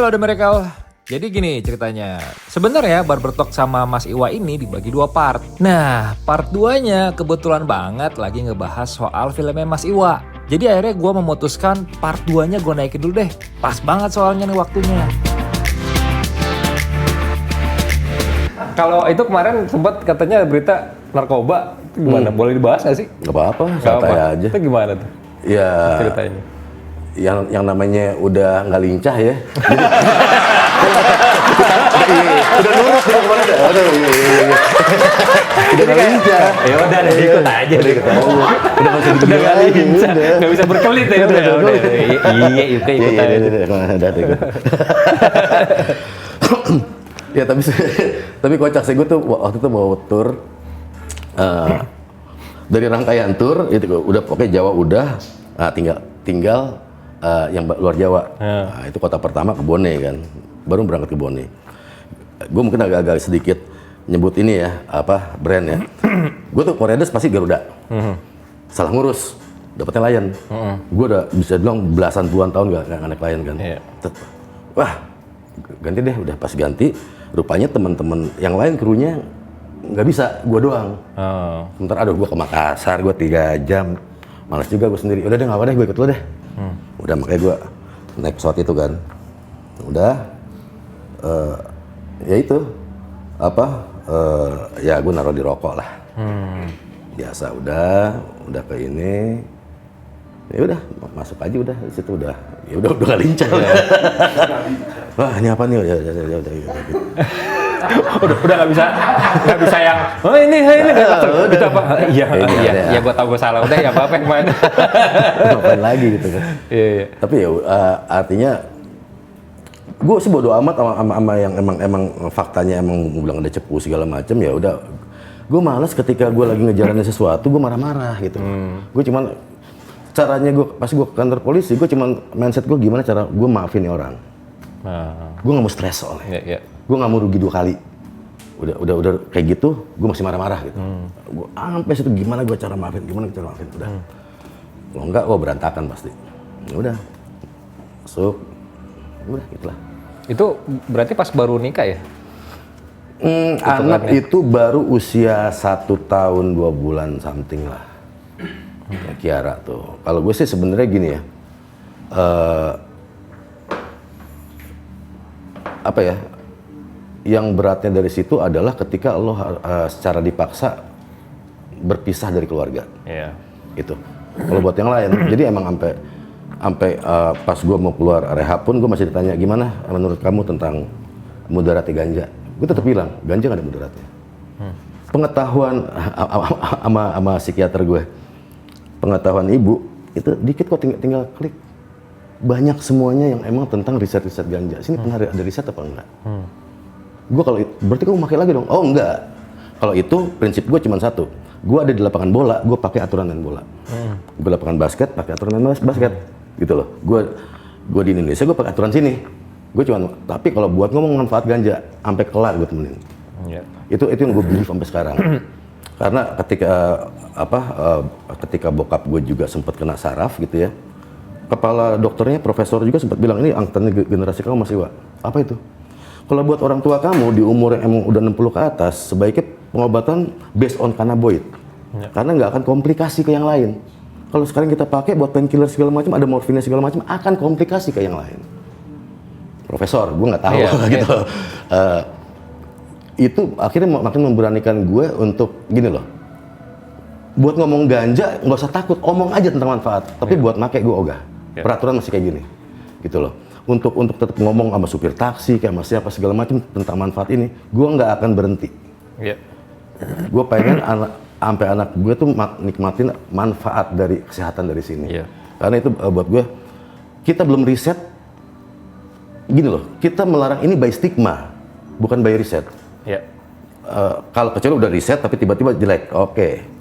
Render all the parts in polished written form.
Halo The Miracle. Jadi gini ceritanya, sebenarnya Barber Talk sama Mas Iwa ini dibagi 2 part. Nah, part 2-nya kebetulan banget lagi ngebahas soal filmnya Mas Iwa. Jadi akhirnya gue memutuskan part 2-nya gue naikin dulu deh. Pas banget soalnya nih waktunya. Kalau itu kemarin sempat katanya berita narkoba, gimana? Boleh dibahas gak sih? Gak apa-apa, santai aja. Itu gimana tuh Ya, ceritanya? yang namanya udah nggak lincah ya. Udah nurut dia kemarin. Udah nggak lincah. Ya udah, ikut aja. Udah masih Udah nggak lincah, nggak bisa berkelit ya. Iya, ikut aja. Ya tapi kocak sih, gue tuh waktu itu mau tur dari rangkaian tur itu udah pokoknya Jawa udah, nah, tinggal yang luar Jawa. Nah, itu kota pertama ke Bone kan, baru berangkat ke Bone. Gue mungkin agak sedikit nyebut ini ya, apa brand ya. Gue tuh Koredes pasti Garuda. Salah ngurus, dapetnya Lion. Gue udah bisa bilang belasan puluhan tahun gak naik Lion kan. Wah, ganti deh, udah pas ganti. Rupanya teman-teman yang lain krunya nggak bisa, gue doang. Sebentar, aduh gue ke Makassar, gue 3 jam. Malas juga gue sendiri, udah deh nggak apa deh, gue ikut lo deh. Udah makanya gue naik pesawat itu kan. Udah, ya itu, ya gue naruh di rokok lah. Biasa udah ke ini. Ya udah, masuk aja udah, di situ udah, ya udah gak lincah. Wah, ini apa nih? Ya udah gitu. udah nggak bisa yang ini gitu apa? Iya, gue tahu gue salah, udah ya apa yang main. Ngapain lagi gitu kan? Iya. Tapi ya artinya gue sih bodo amat sama yang emang faktanya emang bilang ada cepu segala macam, ya udah. Gue malas ketika gue lagi ngejalanin sesuatu gue marah-marah gitu. Gue cuman caranya pas gue ke kantor polisi, gue cuman mindset gue gimana cara gue maafin orang. Gue nggak mau stres soalnya. Gue nggak mau rugi 2 kali. Udah kayak gitu, gue masih marah-marah gitu. Gue sampai situ gimana gue cara maafin, udah. Kalau enggak, gue berantakan pasti. Ya udah, masuk, udah gitulah. Itu berarti pas baru nikah ya? Anak itu baru usia 1 tahun 2 bulan something lah. Kiara tuh. Kalau gue sih sebenarnya gini ya. Apa ya? Yang beratnya dari situ adalah ketika lo secara dipaksa berpisah dari keluarga. Itu. Kalau buat yang lain, jadi emang sampai pas gue mau keluar rehab pun gue masih ditanya gimana menurut kamu tentang mudaratnya ganja. Gue tetap bilang ganja nggak ada mudaratnya. Pengetahuan sama psikiater gue, pengetahuan ibu itu dikit kok, tinggal klik. Banyak semuanya yang emang tentang riset ganja. Sini pernah ada riset apa enggak? Gue kalau berarti kamu pakai lagi dong? Oh enggak. Kalau itu prinsip gue cuma satu. Gue ada di lapangan bola, gue pakai aturan main bola. Gue lapangan basket, pakai aturan main basket. Gitu loh. Gue di Indonesia gue pakai aturan sini. Gue cuma, tapi kalau buat ngomong manfaat ganja, sampai kelar gue temenin. Itu yang gue believe sampai sekarang. Karena ketika bokap gue juga sempat kena saraf gitu ya. Kepala dokternya, profesor juga sempat bilang, ini angkatan generasi kamu masih apa itu? Kalau buat orang tua kamu di umur yang emang udah 60 ke atas, sebaiknya pengobatan based on cannabinoid. Karena nggak akan komplikasi ke yang lain. Kalau sekarang kita pakai buat painkiller segala macam, ada morfinnya segala macam, akan komplikasi ke yang lain. Profesor, gue nggak tahu gitu. Itu akhirnya makin memberanikan gue untuk gini loh. Buat ngomong ganja nggak usah takut, omong aja tentang manfaat. Tapi buat make gue ogah. Peraturan masih kayak gini, gitu loh. Untuk tetap ngomong sama supir taksi, kayak sama siapa segala macam tentang manfaat ini, gue nggak akan berhenti. Gue pengen sampai anak gue tuh nikmatin manfaat dari kesehatan dari sini. Karena itu buat gue, kita belum riset. Gini loh, kita melarang ini by stigma, bukan by riset. Kalau kecuali udah riset tapi tiba-tiba jelek,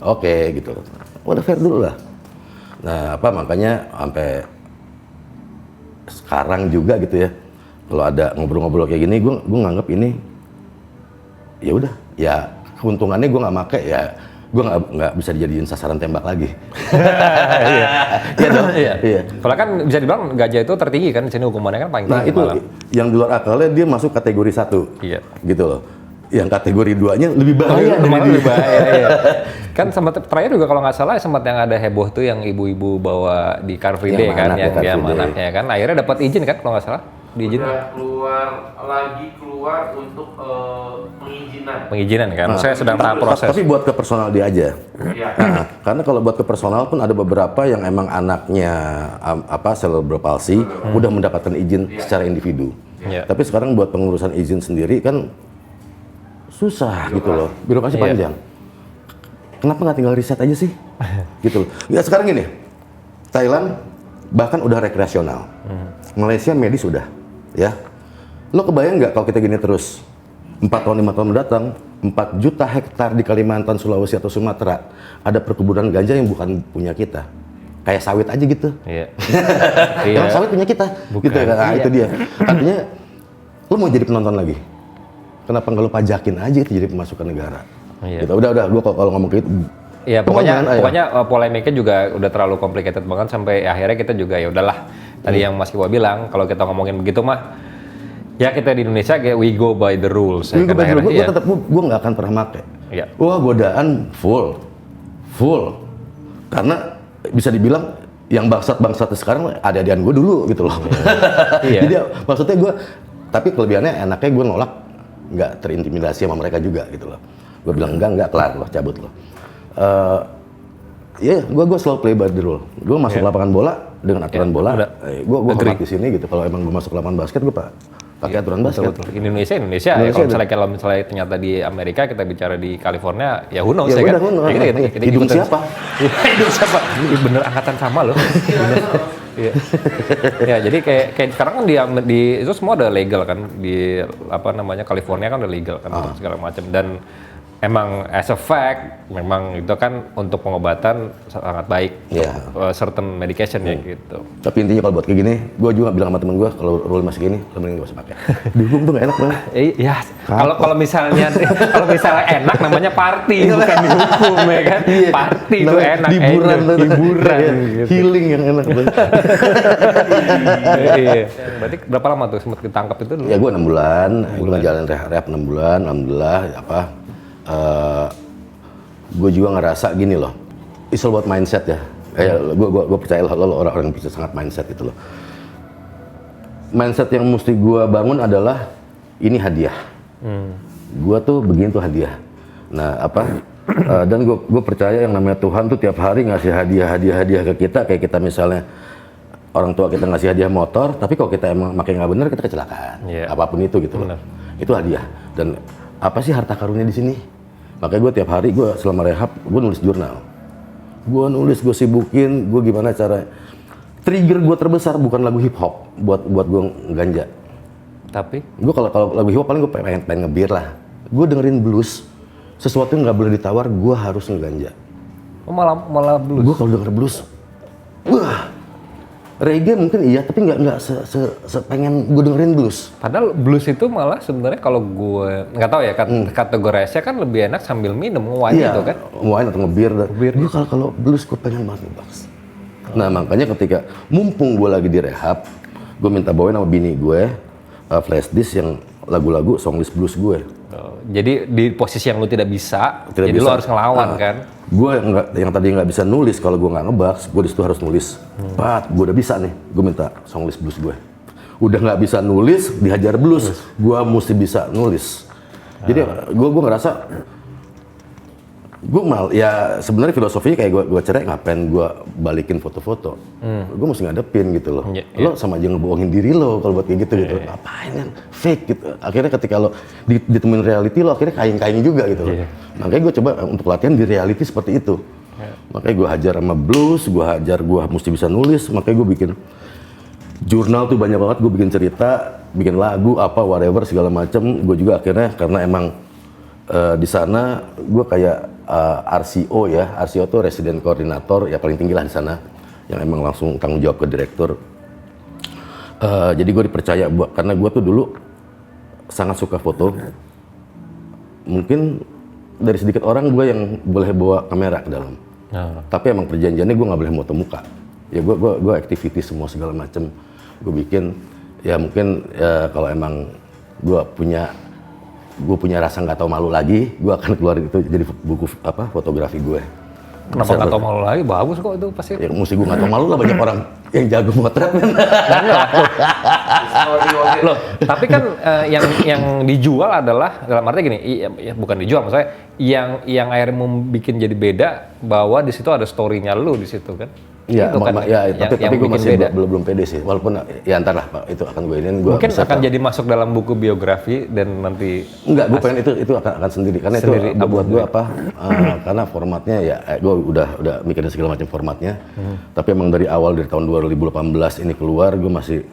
oke gitu. Udah fair dulu lah. Nah makanya sampai sekarang juga gitu ya, kalau ada ngobrol-ngobrol kayak gini, gue nganggap ini ya udah, ya keuntungannya gue nggak make, ya gue nggak bisa dijadiin sasaran tembak lagi. Iya. Iya dong. Iya. Kalau kan bisa dibilang gajah itu tertinggi kan di sini hukumannya kan paling Nah tinggi itu malah. yang di luar akalnya dia masuk kategori 1. Iya. Gitu loh. Yang kategori 2-nya lebih bahaya dari Malah dia. lebih bahaya. Iya. Kan sempat terakhir juga kalau nggak salah sempat yang ada heboh tuh yang ibu-ibu bawa di Car Free Day Yang kan, anak ya, yang Car dia Free Day. anaknya kan, akhirnya dapat izin kan kalau nggak salah, diizin Udah keluar untuk pengizinan kan, saya sedang tahap proses. Tapi buat ke personal dia aja. Iya. Nah, karena kalau buat ke personal pun ada beberapa yang emang anaknya cerebral palsy udah mendapatkan izin secara individu. Iya. Tapi sekarang buat pengurusan izin sendiri kan susah gitu loh, birokrasi Iya. panjang. Kenapa nggak tinggal riset aja sih? Gitu loh. Ya sekarang gini, Thailand bahkan udah rekreasional, Malaysia medis udah, ya. Lo kebayang nggak kalau kita gini terus 4 tahun 5 tahun mendatang 4 juta hektar di Kalimantan, Sulawesi atau Sumatera ada perkebunan ganja yang bukan punya kita, kayak sawit aja gitu. Iya. Emang sawit punya kita, Bukan. gitu kan? Nah, Iya. itu dia. Artinya lo mau jadi penonton lagi, kenapa nggak lo pajakin aja itu jadi pemasukan negara? Iya. Gitu. Udah, gue kalau ngomong gitu. Iya, pokoknya polemiknya juga udah terlalu complicated banget sampai akhirnya kita juga ya udahlah. Tadi yang Mas Iwa bilang kalau kita ngomongin begitu mah ya kita di Indonesia kayak we go by the rules. Gue Iya. tetap gue nggak akan pernah make. Iya. Wah godaan full. Karena bisa dibilang yang bangsat sekarang ada-adaan gue dulu gitu loh. Iya. Jadi maksudnya gue, tapi kelebihannya enaknya gue nolak nggak terintimidasi sama mereka juga gitu loh. Gue bilang enggak kelar loh, cabut loh. Gue selalu play by the rule. Gue masuk lapangan bola dengan aturan bola. Gue hormat di sini gitu. Kalau emang gue masuk lapangan basket gue pakai aturan basket. Betul. Indonesia ya. Kalau misalnya ternyata di Amerika kita bicara di California ya who knows Ya ya udah, kan. who knows. Kita Hidung ikutan. siapa? Hidung siapa? Ih, bener angkatan sama loh. Bener. Iya. Ya jadi kayak sekarang kan di itu semua udah legal kan di California kan udah legal kan untuk segala macam dan emang as a fact memang itu kan untuk pengobatan sangat baik certain medication ya gitu. Tapi intinya kalau buat kayak gini, gue juga bilang sama temen gue kalau rule masih gini, lo mending gak usah pakai. Dihukum tuh gak enak banget. Iya, kalau misalnya enak namanya party bukan dihukum ya kan. Party itu enak. Liburan tuh. Hiburan. Gitu. Healing yang enak banget. Iya. Berarti berapa lama tuh sempat ditangkap itu dulu? Ya gue 6 bulan, gue ngejalanin rehab 6 bulan, alhamdulillah gue juga ngerasa gini loh, it's all about mindset ya. Gue percaya lo orang yang bisa sangat mindset itu loh. Mindset yang mesti gue bangun adalah ini hadiah. Gue tuh begini tuh hadiah. Nah dan gue percaya yang namanya Tuhan tuh tiap hari ngasih hadiah ke kita. Kayak kita misalnya orang tua kita ngasih hadiah motor, tapi kalau kita emang makin nggak bener kita kecelakaan. Apapun itu gitu loh. Itu hadiah. Dan apa sih harta karunnya di sini? Makanya gue tiap hari gue selama rehab gue nulis jurnal. Gue sibukin, gue gimana cara. Trigger gue terbesar bukan lagu hip hop buat gue ganja. Tapi Gue kalau lagu hip hop paling gue pengen ngebir lah. Gue dengerin blues, sesuatu yang nggak boleh ditawar, gue harus ngeganja. malah blues. Gue kalau denger blues, wah, reggae mungkin iya, tapi nggak sepengen gue dengerin blues. Padahal blues itu malah sebenarnya kalau gue nggak tahu ya kategorisnya kan lebih enak sambil minum wine Iya, itu kan. wine atau ngebir. Gue kalau blues gue pengen banget ngebaks. Nah makanya ketika mumpung gue lagi di rehab, gue minta bawain sama bini gue flash disk yang lagu-lagu songlist blues gue. Jadi di posisi yang lu tidak bisa, Tidak jadi bisa. lu harus ngelawan kan. Gue yang tadi nggak bisa nulis, kalau gue nggak ngebaks, gue di situ harus nulis. Gue udah bisa nih, gue minta songlist blues gue. Udah nggak bisa nulis, dihajar blues, gue mesti bisa nulis. Jadi gue ngerasa, ya sebenarnya filosofinya kayak gue cerai, ngapain gue balikin foto-foto? Gue mesti ngadepin gitu loh. Lo sama aja ngebohongin diri lo kalau buat kayak gitu gitu. Ngapain kan? Fake gitu. Akhirnya ketika lo ditemuin reality lo akhirnya kain-kain juga gitu loh. Makanya gue coba untuk latihan di reality seperti itu. Makanya gue hajar sama blues, gue mesti bisa nulis. Makanya gue bikin jurnal tuh banyak banget. Gue bikin cerita, bikin lagu, whatever segala macam. Gue juga akhirnya karena emang di sana gue kayak RCO ya, RCO tuh resident koordinator ya paling tinggi lah di sana, yang emang langsung tanggung jawab ke direktur. Jadi gue dipercaya karena gue tuh dulu sangat suka foto. Mungkin dari sedikit orang gue yang boleh bawa kamera ke dalam. Tapi emang perjanjiannya gue nggak boleh foto muka. Ya gue activity semua segala macem gue bikin. Ya mungkin ya, kalau emang gue punya rasa nggak tahu malu lagi, gue akan keluar itu jadi buku fotografi gue. Kenapa nggak tahu malu lagi? Bagus kok itu pasti. Ya mesti gue nggak tahu malu lah, banyak orang yang jago motret. Loh, tapi kan yang dijual adalah dalam arti gini, bukan dijual maksudnya, yang akhirnya membuat jadi beda bahwa di situ ada story-nya lu di situ kan? Iya, kan tapi gue masih belum pede sih. Walaupun ya antar lah Pak, itu akan gue iniin. Mungkin akan jadi masuk dalam buku biografi dan nanti. Enggak, gue pengen itu akan sendiri karena sendiri, itu buat gue karena formatnya ya gue udah mikirin segala macam formatnya. Tapi emang dari awal dari tahun 2018 ini keluar gue masih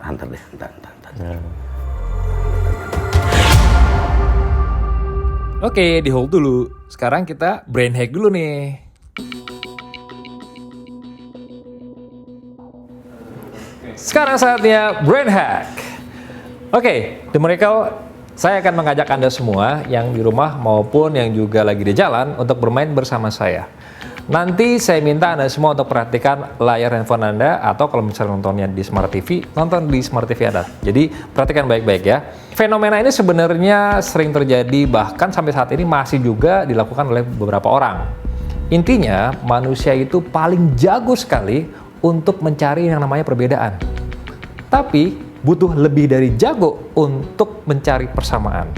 antar. Oke, di hold dulu. Sekarang kita brain hack dulu nih. Sekarang saatnya brain hack. Oke, The Miracle, saya akan mengajak Anda semua yang di rumah maupun yang juga lagi di jalan untuk bermain bersama saya. Nanti saya minta Anda semua untuk perhatikan layar handphone Anda, atau kalau misalnya nontonnya di Smart TV, nonton di Smart TV Anda. Jadi perhatikan baik-baik ya. Fenomena ini sebenarnya sering terjadi, bahkan sampai saat ini masih juga dilakukan oleh beberapa orang. Intinya, manusia itu paling jago sekali untuk mencari yang namanya perbedaan. Tapi butuh lebih dari jago untuk mencari persamaan.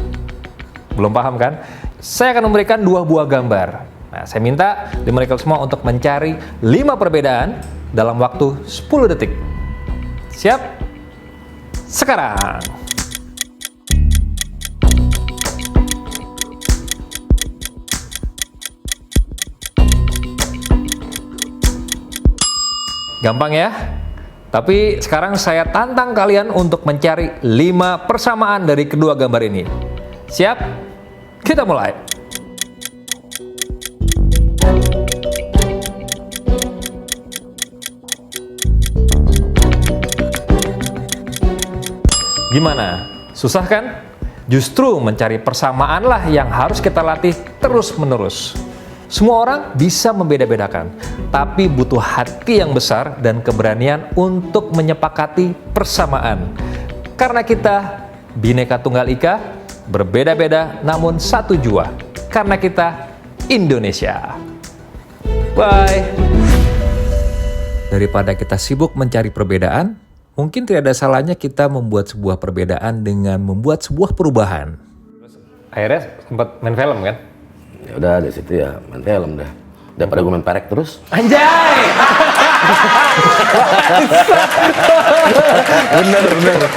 Belum paham kan? Saya akan memberikan 2 buah gambar. Nah, saya minta The Miracle semua untuk mencari 5 perbedaan dalam waktu 10 detik. Siap? Sekarang. Gampang ya? Tapi sekarang saya tantang kalian untuk mencari 5 persamaan dari kedua gambar ini. Siap? Kita mulai. Gimana? Susah kan? Justru mencari persamaanlah yang harus kita latih terus-menerus. Semua orang bisa membeda-bedakan, tapi butuh hati yang besar dan keberanian untuk menyepakati persamaan. Karena kita Bhinneka Tunggal Ika, berbeda-beda namun satu jua. Karena kita Indonesia. Bye. Daripada kita sibuk mencari perbedaan, mungkin tidak ada salahnya kita membuat sebuah perbedaan dengan membuat sebuah perubahan. Akhirnya sempat main film kan? Ya udah dari situ ya main film dah. Daripada gue main perek terus. Anjay! bener.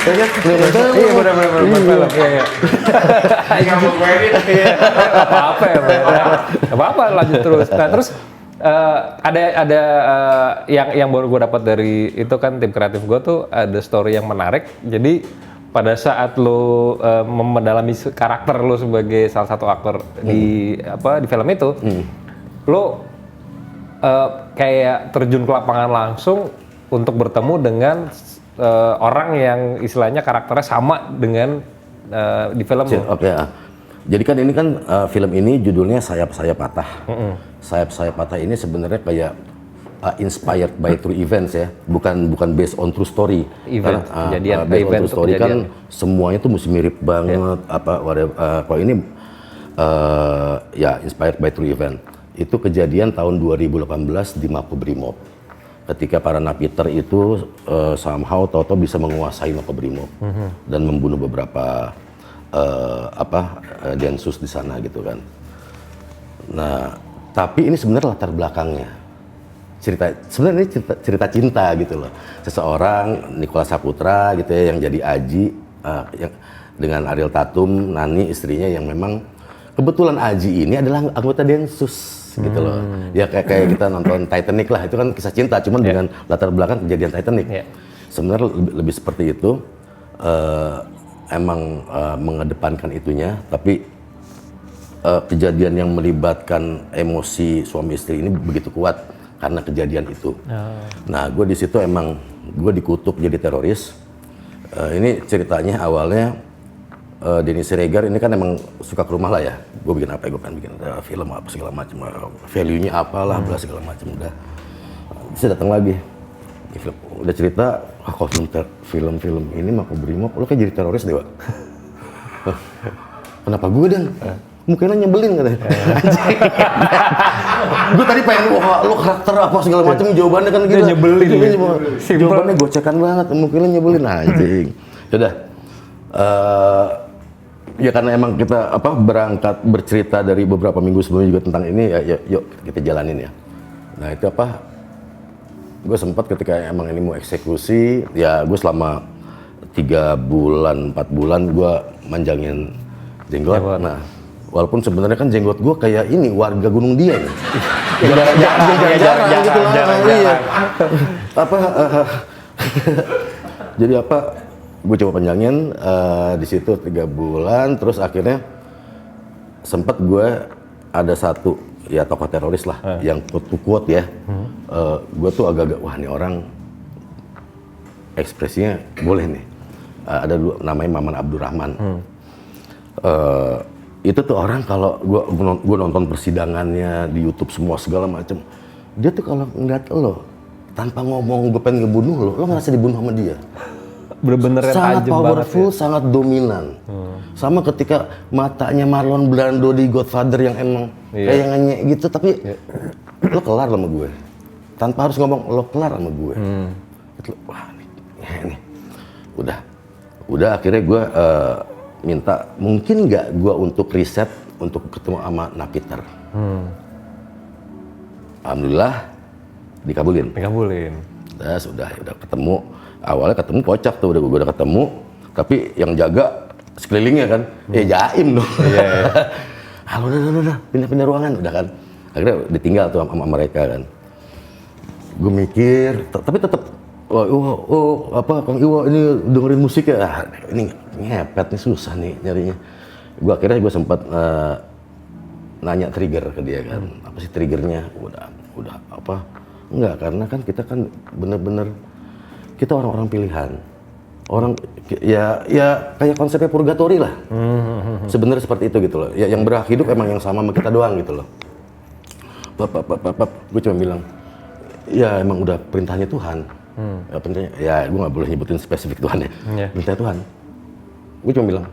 Iya bener main film. Iya. Apa-apa ya, apa-apa lanjut terus. Nah terus ada yang baru gue dapat dari itu kan tim kreatif gue tuh ada story yang menarik. Jadi pada saat lo mendalami karakter lo sebagai salah satu aktor di film itu, lo kayak terjun ke lapangan langsung untuk bertemu dengan orang yang istilahnya karakternya sama dengan di film lo. Oke. Jadi kan ini kan film ini judulnya Sayap-Sayap Patah. Sayap-Sayap Patah ini sebenarnya kayak inspired by true events ya, bukan based on true story. Event, kejadian, based event on true story kan semuanya tuh mesti mirip banget. Kalau ini ya inspired by true event. Itu kejadian tahun 2018 di Makobrimob. Ketika para napiter itu somehow Toto bisa menguasai Makobrimob dan membunuh beberapa densus di sana gitu kan. Nah, tapi ini sebenarnya latar belakangnya. Sebenarnya ini cerita cinta gitu loh. Seseorang Nicholas Saputra gitu ya yang jadi Aji yang dengan Ariel Tatum, Nani istrinya yang memang kebetulan Aji ini adalah anggota Densus gitu loh. Ya kayak kita nonton Titanic lah, itu kan kisah cinta cuman dengan latar belakang kejadian Titanic. Sebenarnya lebih seperti itu. Emang mengedepankan itunya, tapi kejadian yang melibatkan emosi suami istri ini begitu kuat karena kejadian itu. Nah, gue di situ emang gue dikutuk jadi teroris. Ini ceritanya awalnya Denny Siregar ini kan emang suka ke rumah lah ya. Gue bikin apa ya, gue pengen bikin film apa segala macam, value-nya apalah, bla segala macam udah. Saya datang lagi, udah cerita, kalau film ini Makobrimob, lo kayak jadi teroris deh, Wak. Kenapa gue dan? Mukanya nyebelin katanya. Gue tadi pengen, wah lo karakter apa segala macam, jawabannya kan gitu. Nyebelin. Jawabannya gocekan banget, mukanya nyebelin anjing. Yaudah. Ya karena emang kita berangkat bercerita dari beberapa minggu sebelumnya juga tentang ini ya, yuk kita jalanin ya. Nah itu gue sempat ketika emang ini mau eksekusi ya gue selama 3 bulan 4 bulan gue manjangin jenggot. Nah walaupun sebenarnya kan jenggot gue kayak ini warga Gunung Dieng. Jarang gitu lah. Jadi gue coba panjangin di situ 3 bulan, terus akhirnya sempet gue ada satu ya tokoh teroris lah yang quote ya. Gue tuh agak-agak wah nih orang ekspresinya boleh nih. Ada dulu namanya Maman Abdurrahman. Itu tuh orang kalau gue nonton persidangannya di YouTube semua segala macem, dia tuh kalau ngeliat lo tanpa ngomong gue pengen ngebunuh lo ngerasa dibunuh sama dia. Bener-bener sangat tajam powerful, banget ya? sangat dominan. Sama ketika matanya Marlon Brando di Godfather yang emang kayak ngenyek gitu, tapi lo kelar sama gue. Tanpa harus ngomong, lo kelar sama gue. Itu, wah nih. Udah akhirnya gue minta, mungkin nggak gue untuk riset untuk ketemu sama Napiter. Alhamdulillah dikabulin. Udah ketemu. Awalnya ketemu kocak tuh, udah ketemu, tapi yang jaga sekelilingnya kan, jaim dong. Halo, udah, pindah ruangan, udah kan. Akhirnya ditinggal tuh sama mereka kan. Gue mikir, tapi tetap, Kang Iwa ini dengerin musik ya, ini ngepet nih susah nih nyarinya. Akhirnya gue sempat nanya trigger ke dia kan, apa sih triggernya? Udah apa? Enggak, karena kan kita kan bener-bener kita orang-orang pilihan, orang ya kayak konsepnya purgatori lah. Sebenarnya seperti itu gitu loh. Ya, yang berhak hidup emang yang sama kita doang gitu loh. Gue cuma bilang, ya emang udah perintahnya Tuhan. Ya perintahnya, ya gue nggak boleh nyebutin spesifik Tuhan ya. Perintahnya Tuhan. Gue cuma bilang,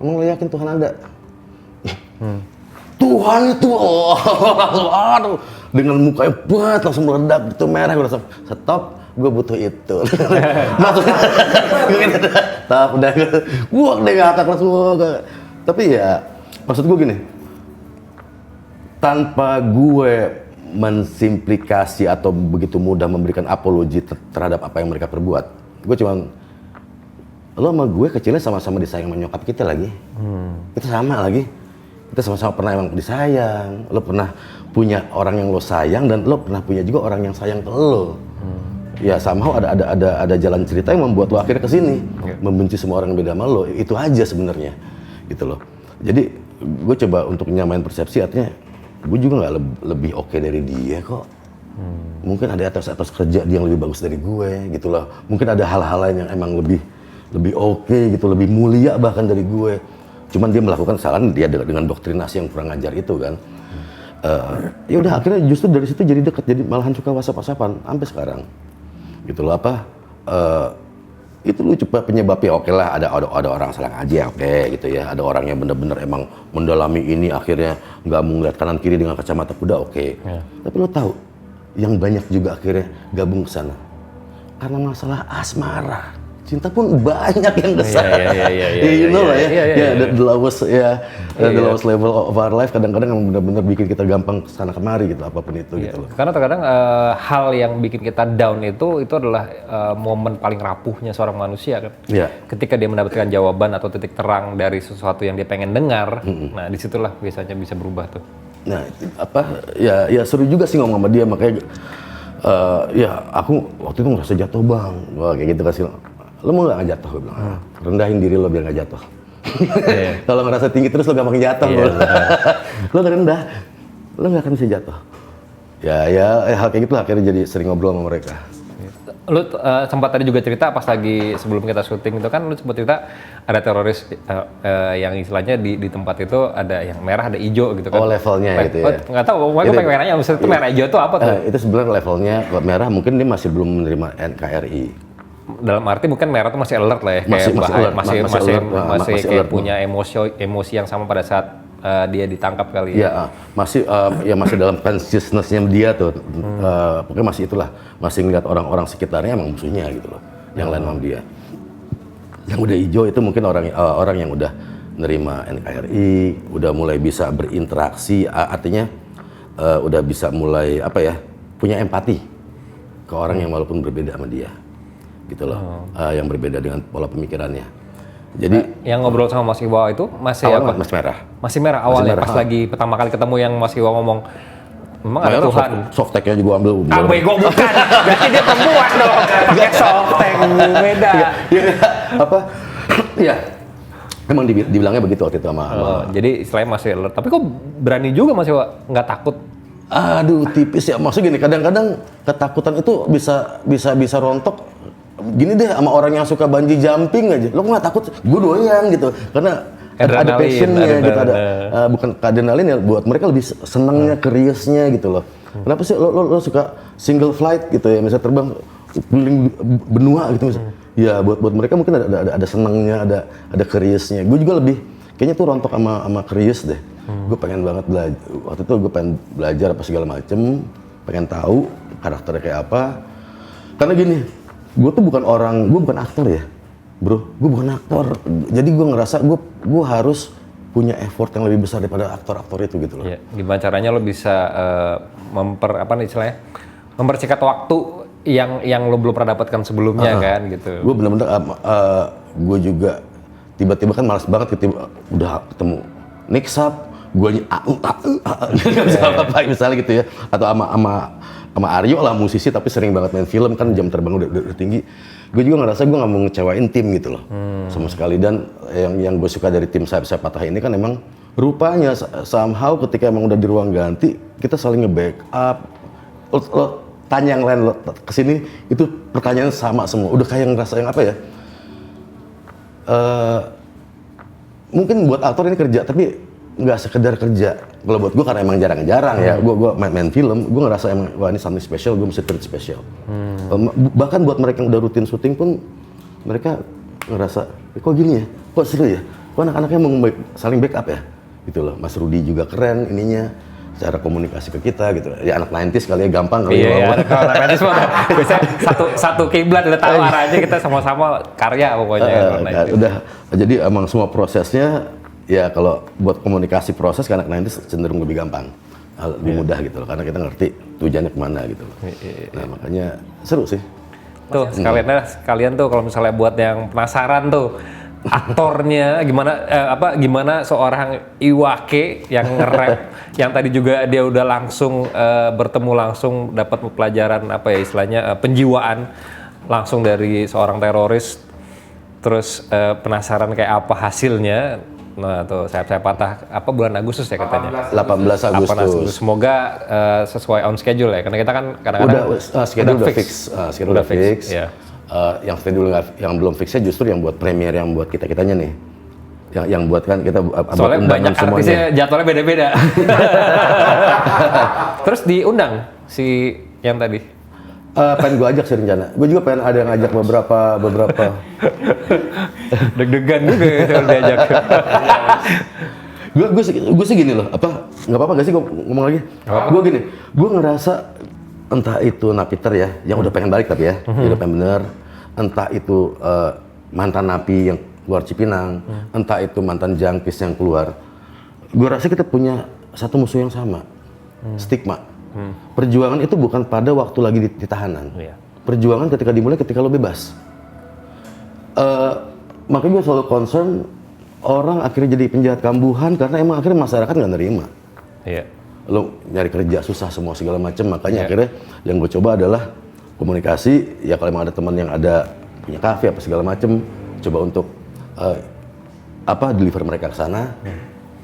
emang lo yakin Tuhan ada? Tuhan itu, aduh, dengan mukanya buat langsung meledak gitu merah, gue langsung stop. Gue butuh itu. Maksudnya, udah ngakak langsung. Tapi ya, maksud gue gini, tanpa gue mensimplikasi atau begitu mudah memberikan apologi terhadap apa yang mereka perbuat, gue cuman, lo sama gue kecilnya sama-sama disayang sama nyokap kita lagi. Kita sama lagi. Kita sama-sama pernah emang disayang. Lo pernah punya orang yang lo sayang dan lo pernah punya juga orang yang sayang ke lo. Ya somehow ada jalan cerita yang membuat lo akhirnya kesini, membenci semua orang yang beda sama lo. Itu aja sebenarnya, gitu loh. Jadi gue coba untuk nyamain persepsi, artinya gue juga nggak lebih oke dari dia kok. Mungkin ada atas kerja dia yang lebih bagus dari gue, gitu loh. Mungkin ada hal-hal lain yang emang lebih oke gitu, lebih mulia bahkan dari gue. Cuman dia melakukan kesalahan dia dengan doktrinasi yang kurang ajar itu kan. Ya udah akhirnya justru dari situ jadi dekat, jadi malahan suka WhatsApp-WhatsAppan sampai sekarang. Gitu loh itu lucu penyebabnya oke lah, ada orang salah aja oke gitu ya, ada orang yang bener-bener emang mendalami ini akhirnya nggak mau ngeliat kanan kiri dengan kacamata kuda oke. Tapi lo tahu yang banyak juga akhirnya gabung ke sana karena masalah asmara. Cinta pun banyak yang kesana. You know lah ya. The lowest level of our life kadang-kadang yang benar-benar bikin kita gampang kesana kemari gitu, apapun itu gitu loh. Karena terkadang hal yang bikin kita down itu adalah momen paling rapuhnya seorang manusia kan. Ketika dia mendapatkan jawaban atau titik terang dari sesuatu yang dia pengen dengar, nah disitulah biasanya bisa berubah tuh. Nah ya seru juga sih ngomong sama dia, makanya ya aku waktu itu ngerasa jatuh bang, wah kayak gitu kan sih. Lo mau nggak jatuh? Gue bilang, rendahin diri lo biar nggak jatuh. Kalau ngerasa tinggi terus lo gampang jatuh. Lo rendah, lo nggak akan bisa jatuh. Ya hal kayak gitu lah, akhirnya jadi sering ngobrol sama mereka. Lu sempat tadi juga cerita pas lagi sebelum kita syuting itu kan lu sempat cerita ada teroris yang istilahnya di tempat itu ada yang merah ada hijau gitu kan. Oh levelnya itu ya. Nggak tahu, gue pengen nanya maksudnya itu merah hijau itu apa tuh? Itu sebenarnya levelnya merah mungkin dia masih belum menerima NKRI. Dalam arti mungkin merah tuh masih alert lah ya, kayak masih kayak punya emosi yang sama pada saat dia ditangkap kali ya. Iya, masih dalam consciousness-nya dia tuh. Pokoknya masih itulah, masih ngeliat orang-orang sekitarnya emang musuhnya gitu loh. Yang lain sama dia. Yang udah hijau itu mungkin orang yang udah nerima NKRI, udah mulai bisa berinteraksi, artinya udah bisa mulai punya empati ke orang yang walaupun berbeda sama dia. Gitu loh. Yang berbeda dengan pola pemikirannya. Jadi yang ngobrol sama Mas Iwa itu masih apa? Masih merah. Masih merah awalnya pas lagi pertama kali ketemu yang Mas Iwa ngomong memang ada Tuhan. Softtek-nya juga ambil. Bego bukan. Berarti dia perempuan dong. Pakai softtek beda. Iya. Emang dibilangnya begitu waktu itu sama. Jadi istilahnya masih alert. Tapi kok berani juga Mas Iwa nggak takut? Aduh tipis ya. Maksudnya gini, kadang-kadang ketakutan itu bisa rontok. Gini deh sama orang yang suka bungee jumping aja, lo nggak takut? Gue doyan gitu, karena ada passionnya gitu, bukan adrenalin ya, buat mereka lebih senangnya, curiousnya gitu loh. Kenapa sih lo suka single flight gitu ya, misalnya terbang keliling benua gitu misalnya. Ya buat mereka mungkin ada senangnya, ada curiousnya. Gue juga lebih kayaknya tuh rontok sama curious deh. Gue pengen banget belajar. Waktu itu gue pengen belajar apa segala macem, pengen tahu karakternya kayak apa. Karena gini, gue bukan aktor ya, bro. Gue bukan aktor. Jadi gue ngerasa gue harus punya effort yang lebih besar daripada aktor-aktor itu gitu loh. Ya, gimana caranya lo bisa mempersingkat waktu yang lo belum pernah dapatkan sebelumnya kan gitu. Gue bener-bener gue juga tiba-tiba kan malas banget udah ketemu Nick Sap, gue nggak bisa apa-apa misalnya gitu ya, atau sama Aryo lah musisi tapi sering banget main film kan, jam terbang udah tinggi. Gue juga ngerasa gue nggak mau ngecewain tim gitu loh sama sekali. Dan yang gue suka dari tim Sayap Patah ini kan emang rupanya somehow ketika emang udah di ruang ganti kita saling nge-backup. Lo tanya yang lain lo kesini itu pertanyaan sama semua. Udah kayak ngerasa yang apa ya? Mungkin buat aktor ini kerja tapi nggak sekedar kerja. Kalau buat gue karena emang jarang-jarang ya, gue main film, gue ngerasa emang wah ini something special, gue mesti treat special. Bahkan buat mereka yang udah rutin syuting pun mereka ngerasa kok gini ya, kok seru ya, kok anak-anaknya mau saling backup ya, gitu loh. Mas Rudi juga keren ininya, cara komunikasi ke kita gitu. Ya anak 90s kali ya, gampang kali. Iya, kalau anak 90s mah biasanya satu kiblat udah tahu arahnya, kita sama-sama karya pokoknya. Udah, jadi emang semua prosesnya ya kalau buat komunikasi proses ke anak 90s cenderung lebih gampang, lebih mudah gitu loh, karena kita ngerti tujuannya kemana gitu loh. Nah makanya seru sih. Tuh sekalian tuh kalau misalnya buat yang penasaran tuh aktornya gimana seorang Iwake yang nge-rap yang tadi juga dia udah langsung bertemu langsung dapat pelajaran istilahnya penjiwaan langsung dari seorang teroris, terus penasaran kayak apa hasilnya. Nah tuh Sayap Patah bulan Agustus ya katanya. 18 Agustus. Semoga sesuai on schedule ya, karena kita kan kadang-kadang schedule udah fix. Schedule udah fix. Ya. Yang schedule yang belum fixnya justru yang buat premier yang buat kita-kitanya nih. Yang buat kan kita soalnya banyak artisnya jadwalnya beda-beda. Terus diundang si yang tadi. Pengen gue ajak sih rencana. Gue juga pengen ada yang ngajak beberapa. Deg-degan juga ya kalau diajak. gue sih gini loh, nggak apa-apa gak sih gue ngomong lagi? Gue gini, gue ngerasa entah itu Napiter ya, yang udah pengen balik tapi ya, dia udah pengen bener. Entah itu mantan napi yang keluar Cipinang, entah itu mantan jangkis yang keluar. Gue rasa kita punya satu musuh yang sama, stigma. Perjuangan itu bukan pada waktu lagi di tahanan. Perjuangan ketika dimulai ketika lo bebas. Makanya gue selalu concern orang akhirnya jadi penjahat kambuhan karena emang akhirnya masyarakat nggak nerima. Lo nyari kerja susah semua segala macam, makanya akhirnya yang gue coba adalah komunikasi. Ya kalau emang ada teman yang ada punya kafe apa segala macam, coba untuk deliver mereka ke sana.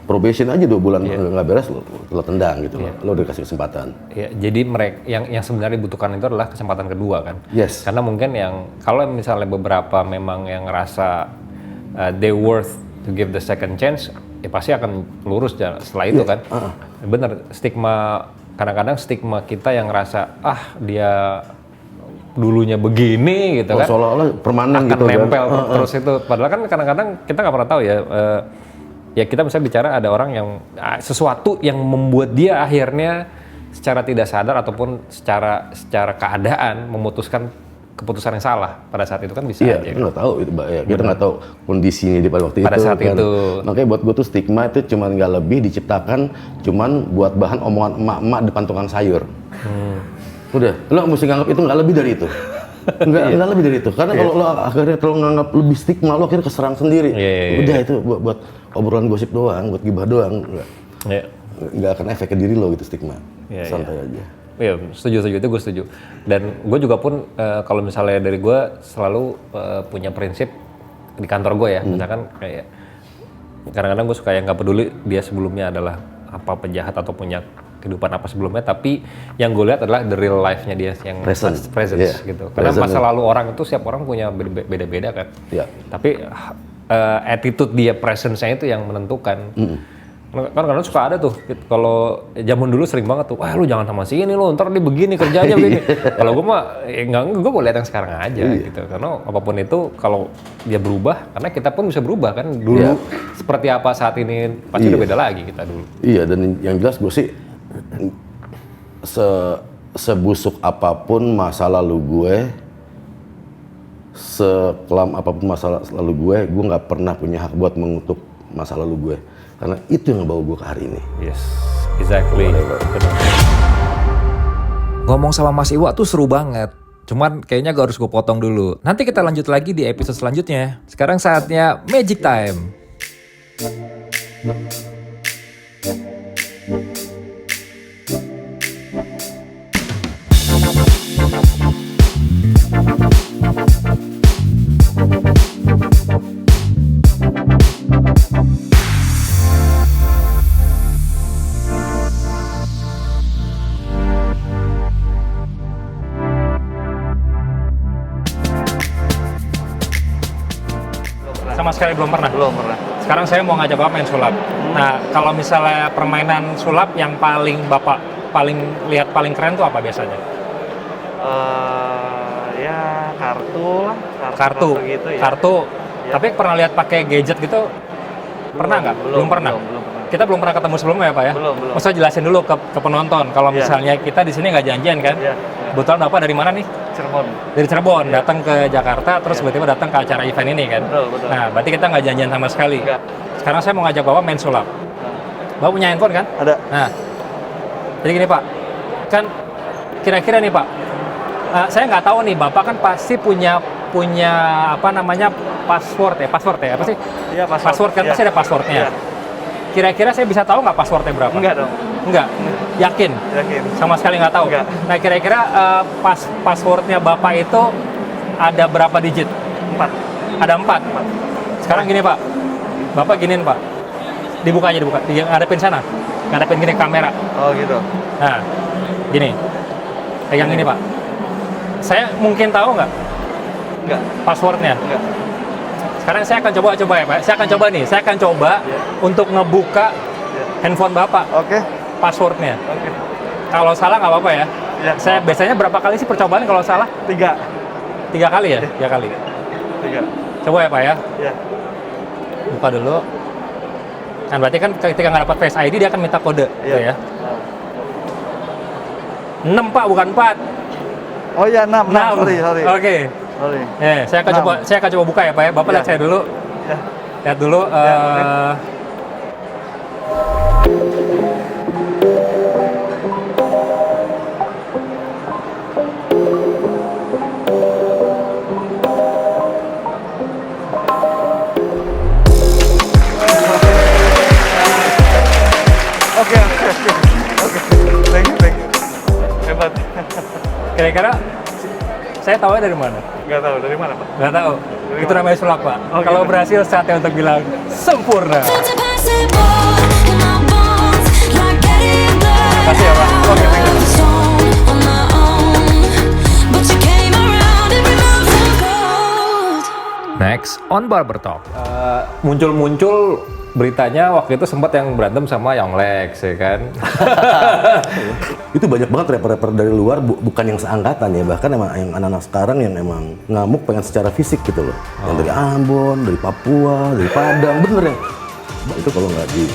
probation aja 2 bulan nggak beres lo tendang gitu lo udah kasih kesempatan. Jadi mereka yang sebenarnya dibutuhkan itu adalah kesempatan kedua kan. Yes. Karena mungkin kalau misalnya beberapa memang yang ngerasa they worth to give the second chance, ya pasti akan lurus setelah itu kan. Bener, kadang-kadang stigma kita yang ngerasa dia dulunya begini gitu kan, seolah-olah permanen akan gitu nempel kan. terus itu. Padahal kan kadang-kadang kita nggak pernah tahu ya. Ya kita bisa bicara ada orang yang sesuatu yang membuat dia akhirnya secara tidak sadar ataupun secara keadaan memutuskan keputusan yang salah pada saat itu kan bisa aja. Kita nggak tahu itu, kita nggak tahu kondisinya di pada waktu pada itu. Saat kan. itu. Makanya buat gue tuh stigma itu cuman nggak lebih diciptakan cuman buat bahan omongan emak-emak depan tukang sayur. Udah, lo mesti nganggap itu nggak lebih dari itu. Nggak lebih dari itu. Karena kalau lo akhirnya terlalu nganggap lebih stigma, lo akhirnya keserang sendiri. Udah itu buat obrolan gosip doang, buat gibah doang. Nggak akan efek ke diri lo gitu stigma. Santai aja. Iya, setuju itu gue setuju. Dan gue juga pun kalau misalnya dari gue selalu punya prinsip di kantor gue ya, misalkan kayak kadang-kadang gue suka yang nggak peduli dia sebelumnya adalah apa penjahat atau punya kehidupan apa sebelumnya, tapi yang gue lihat adalah the real life-nya dia yang presence gitu. Karena masa lalu orang itu setiap orang punya beda-beda kan. Tapi attitude dia, presence-nya itu yang menentukan. Kan kadang suka ada tuh, kalau zaman dulu sering banget tuh, wah lu jangan sama si ini lu, ntar dia begini kerjanya begini. Kalau gue mah gue boleh lihat yang sekarang aja gitu. Karena apapun itu kalau dia berubah, karena kita pun bisa berubah kan. Dulu seperti apa saat ini pasti udah beda lagi kita dulu. Iya, dan yang jelas gue sih sebusuk apapun masa lalu gue, sekelam apapun masa lalu gue nggak pernah punya hak buat mengutuk masa lalu gue, karena itu yang ngebawa gue ke hari ini. Yes, exactly. Ngomong sama Mas Iwa tuh seru banget. Cuman kayaknya gak harus gue potong dulu. Nanti kita lanjut lagi di episode selanjutnya. Sekarang saatnya Magic Time. Sama sekali belum pernah. Sekarang saya mau ngajak Bapak main sulap. Nah, kalau misalnya permainan sulap yang Bapak lihat paling keren tuh apa biasanya? Ya kartu lah. Kartu gitu ya. Kartu. Ya. Tapi pernah lihat pakai gadget gitu? Pernah nggak? Belum pernah. Kita belum pernah ketemu sebelumnya ya Pak ya? Belum. Maksudnya jelasin dulu ke penonton. Kalau misalnya kita di sini nggak janjian kan? Kebetulan Bapak dari mana nih? Cirebon. Dari Cirebon, datang ke Jakarta, terus tiba-tiba datang ke acara event ini kan? Betul. Nah, berarti kita nggak janjian sama sekali. Enggak. Sekarang saya mau ngajak Bapak main sulap. Bapak punya handphone kan? Ada. Nah, jadi gini Pak, kan kira-kira nih Pak, saya nggak tahu nih, Bapak kan pasti punya apa namanya password ya, apa sih? Iya, Password kan pasti ada passwordnya. Iya. Kira-kira saya bisa tahu nggak passwordnya berapa? Enggak dong. Enggak? Yakin? Yakin. Sama sekali nggak tahu? Enggak. Nah, kira-kira passwordnya Bapak itu ada berapa digit? 4. Ada 4? Sekarang gini Pak, Bapak giniin Pak, dibuka aja, ngadepin sana, ngadepin gini ke kamera. Oh gitu. Nah, gini, pegang gini Pak. Saya mungkin tahu nggak Enggak. passwordnya? Enggak. Sekarang saya akan coba ya Pak. Saya akan coba untuk ngebuka handphone Bapak, Oke. passwordnya. Oke. Kalau salah nggak apa-apa ya. Ya. Saya biasanya berapa kali sih percobaan kalau salah? 3. 3 kali ya? 3 kali. 3. Coba ya Pak ya. Ya. Buka dulu. Kan berarti kan ketika nggak dapat Face ID dia akan minta kode, gitu ya. 6 Pak, bukan 4. Oh iya 6. Sorry. Oke. Sorry. Saya akan coba buka ya Pak ya. Bapak lihat saya dulu. Ya. Lihat dulu. Oke. Thank you. Hebat. Kira-kira saya tahu dari mana? Nggak tahu dari mana Pak? Nggak tahu. Dari Itu mana? namanya sulap Pak. Oh, Kalau gitu. berhasil saatnya untuk bilang sempurna. It's impossible. next on Barber Talk. Muncul-muncul beritanya waktu itu sempat yang berantem sama Yonglex, ya kan? Itu banyak banget rapper-rapper dari luar, bukan yang seangkatan ya, bahkan emang yang anak-anak sekarang yang emang ngamuk pengen secara fisik gitu loh. Yang dari Ambon, dari Papua, dari Padang, bener ya. Itu kalau nggak di